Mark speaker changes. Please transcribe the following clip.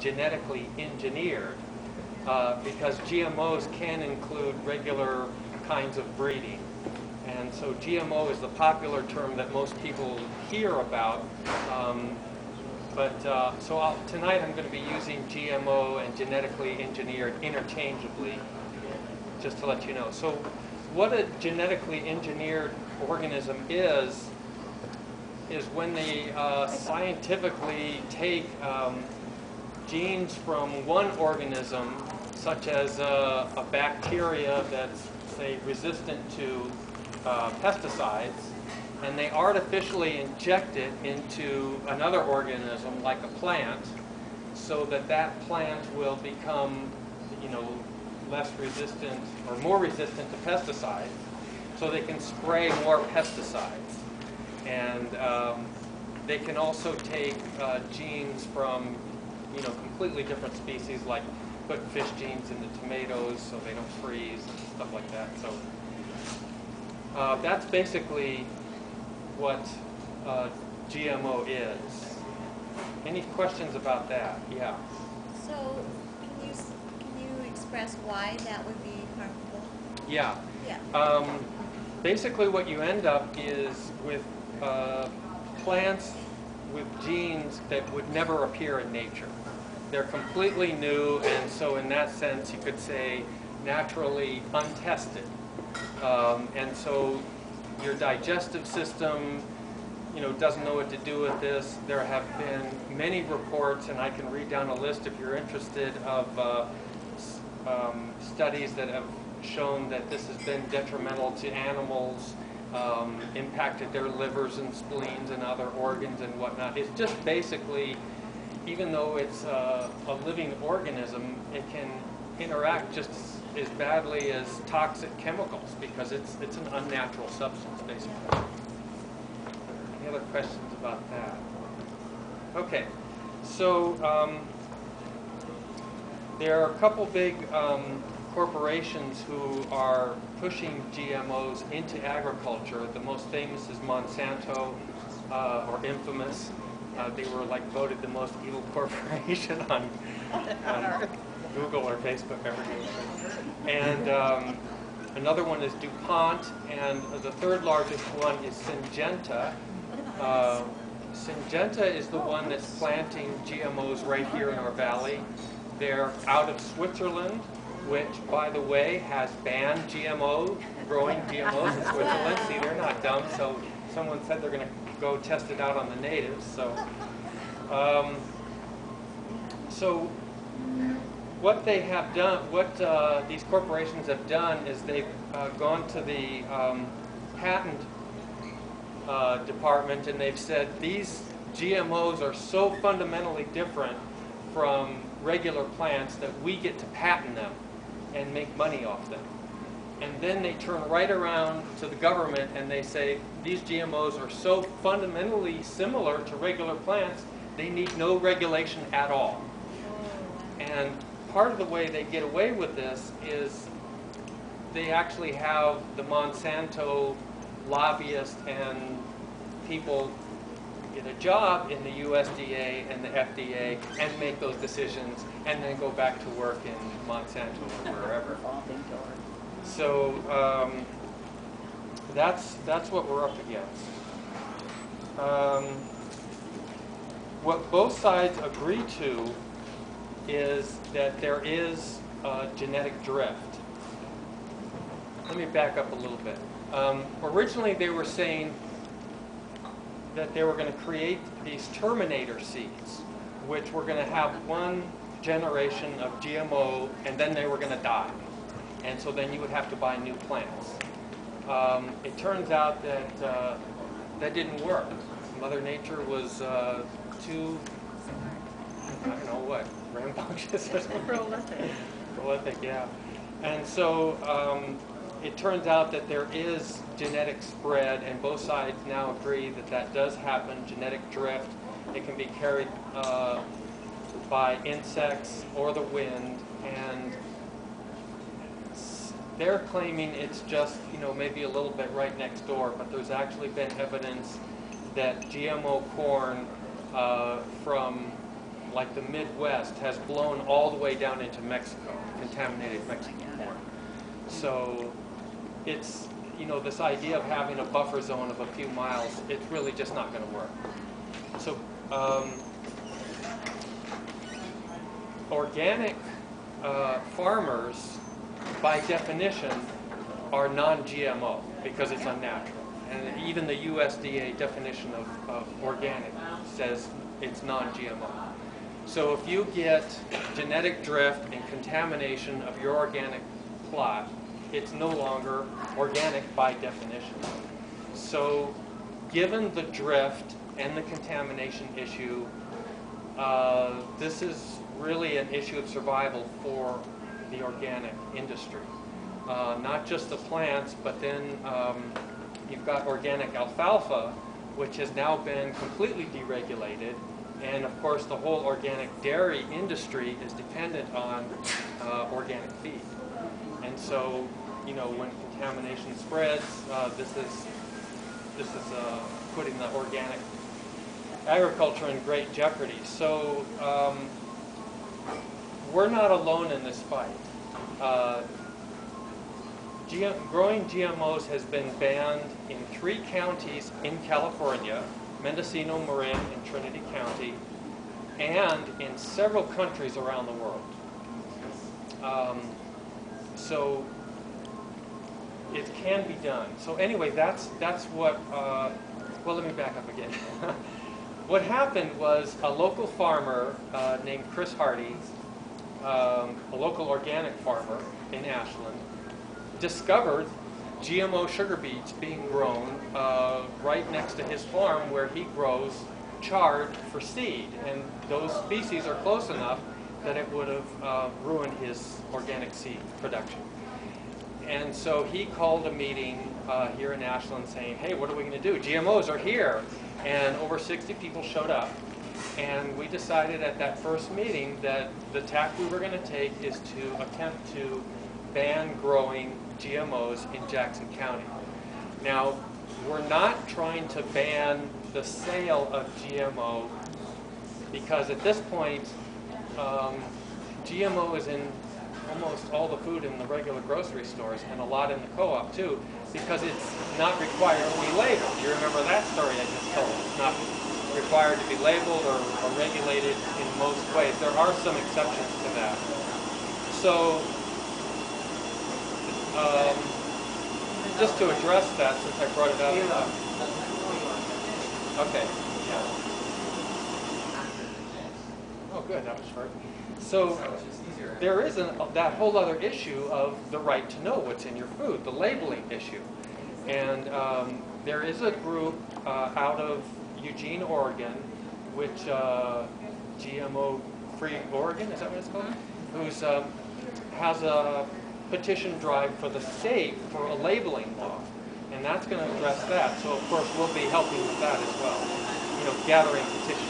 Speaker 1: genetically engineered, because GMOs can include regular kinds of breeding. And so GMO is the popular term that most people hear about. Tonight I'm going to be using GMO and genetically engineered interchangeably, just to let you know. So what a genetically engineered organism is when they scientifically take genes from one organism, such as a bacteria that's, say, resistant to pesticides, and they artificially inject it into another organism, like a plant, so that that plant will become, less resistant or more resistant to pesticides, so they can spray more pesticides. And they can also take genes from, completely different species, like put fish genes into tomatoes so they don't freeze and stuff like that. So that's basically what GMO is. Any questions about that? Yeah.
Speaker 2: So can you express why that would be harmful?
Speaker 1: Yeah.
Speaker 2: Yeah.
Speaker 1: Basically what you end up is with plants with genes that would never appear in nature. They're completely new, and so in that sense you could say naturally untested. And so your digestive system, doesn't know what to do with this. There have been many reports, and I can read down a list if you're interested, of studies that have shown that this has been detrimental to animals, impacted their livers and spleens and other organs and whatnot. It's just basically, even though it's a living organism, it can interact just as badly as toxic chemicals, because it's an unnatural substance, basically. Any other questions about that? Okay, so there are a couple big corporations who are pushing GMOs into agriculture. The most famous is Monsanto, or infamous. They were voted the most evil corporation on Google or Facebook ever. And another one is DuPont, and the third largest one is Syngenta. Syngenta is the one that's planting GMOs right here in our valley. They're out of Switzerland, which, by the way, has banned growing GMOs in Switzerland. See, they're not dumb, so someone said they're going to go test it out on the natives. So, what they have done, what these corporations have done, is they've gone to the patent department, and they've said these GMOs are so fundamentally different from regular plants that we get to patent them and make money off them. And then they turn right around to the government and they say these GMOs are so fundamentally similar to regular plants, they need no regulation at all. And part of the way they get away with this is they actually have the Monsanto lobbyists and people get a job in the USDA and the FDA and make those decisions, and then go back to work in Monsanto or wherever. So that's what we're up against. What both sides agree to is that there is genetic drift. Let me back up a little bit. Originally they were saying that they were going to create these terminator seeds, which were going to have one generation of GMO, and then they were going to die. And so then you would have to buy new plants. It turns out that that didn't work. Mother Nature was too, I don't know what, rambunctious or something? Prolific, yeah. And so it turns out that there is genetic spread, and both sides now agree that that does happen, genetic drift. It can be carried by insects or the wind, and they're claiming it's just, maybe a little bit right next door, but there's actually been evidence that GMO corn from like the Midwest, has blown all the way down into Mexico, contaminated Mexican corn. So it's, you know, this idea of having a buffer zone of a few miles, it's really just not going to work. So organic farmers, by definition, are non-GMO because it's unnatural. And even the USDA definition of organic says it's non-GMO. So if you get genetic drift and contamination of your organic plot, it's no longer organic by definition. So given the drift and the contamination issue, this is really an issue of survival for the organic industry. Not just the plants, but then you've got organic alfalfa, which has now been completely deregulated. And of course, the whole organic dairy industry is dependent on organic feed. And so, you know, when contamination spreads, this is putting the organic agriculture in great jeopardy. So we're not alone in this fight. Growing GMOs has been banned in 3 counties in California, Mendocino, Marin, and Trinity County, and in several countries around the world. So it can be done. So anyway, that's what, well, let me back up again. What happened was a local farmer named Chris Hardy, a local organic farmer in Ashland, discovered GMO sugar beets being grown right next to his farm where he grows chard for seed. And those species are close enough that it would have ruined his organic seed production. And so he called a meeting here in Ashland saying, hey, what are we going to do? GMOs are here. And over 60 people showed up. And we decided at that first meeting that the tack we were going to take is to attempt to ban growing GMOs in Jackson County. Now, we're not trying to ban the sale of GMO because at this point, GMO is in almost all the food in the regular grocery stores and a lot in the co-op too, because it's not required to be labeled. You remember that story I just told? It's not required to be labeled or regulated in most ways. There are some exceptions to that. So, just to address that, since I brought it up. Okay. Oh, good. That was short. So there is that whole other issue of the right to know what's in your food, the labeling issue. And there is a group out of Eugene, Oregon, which GMO-free Oregon, is that what it's called? Who's has a petition drive for the state for a labeling law, and that's going to address that. So of course we'll be helping with that as well. You know, gathering petitions.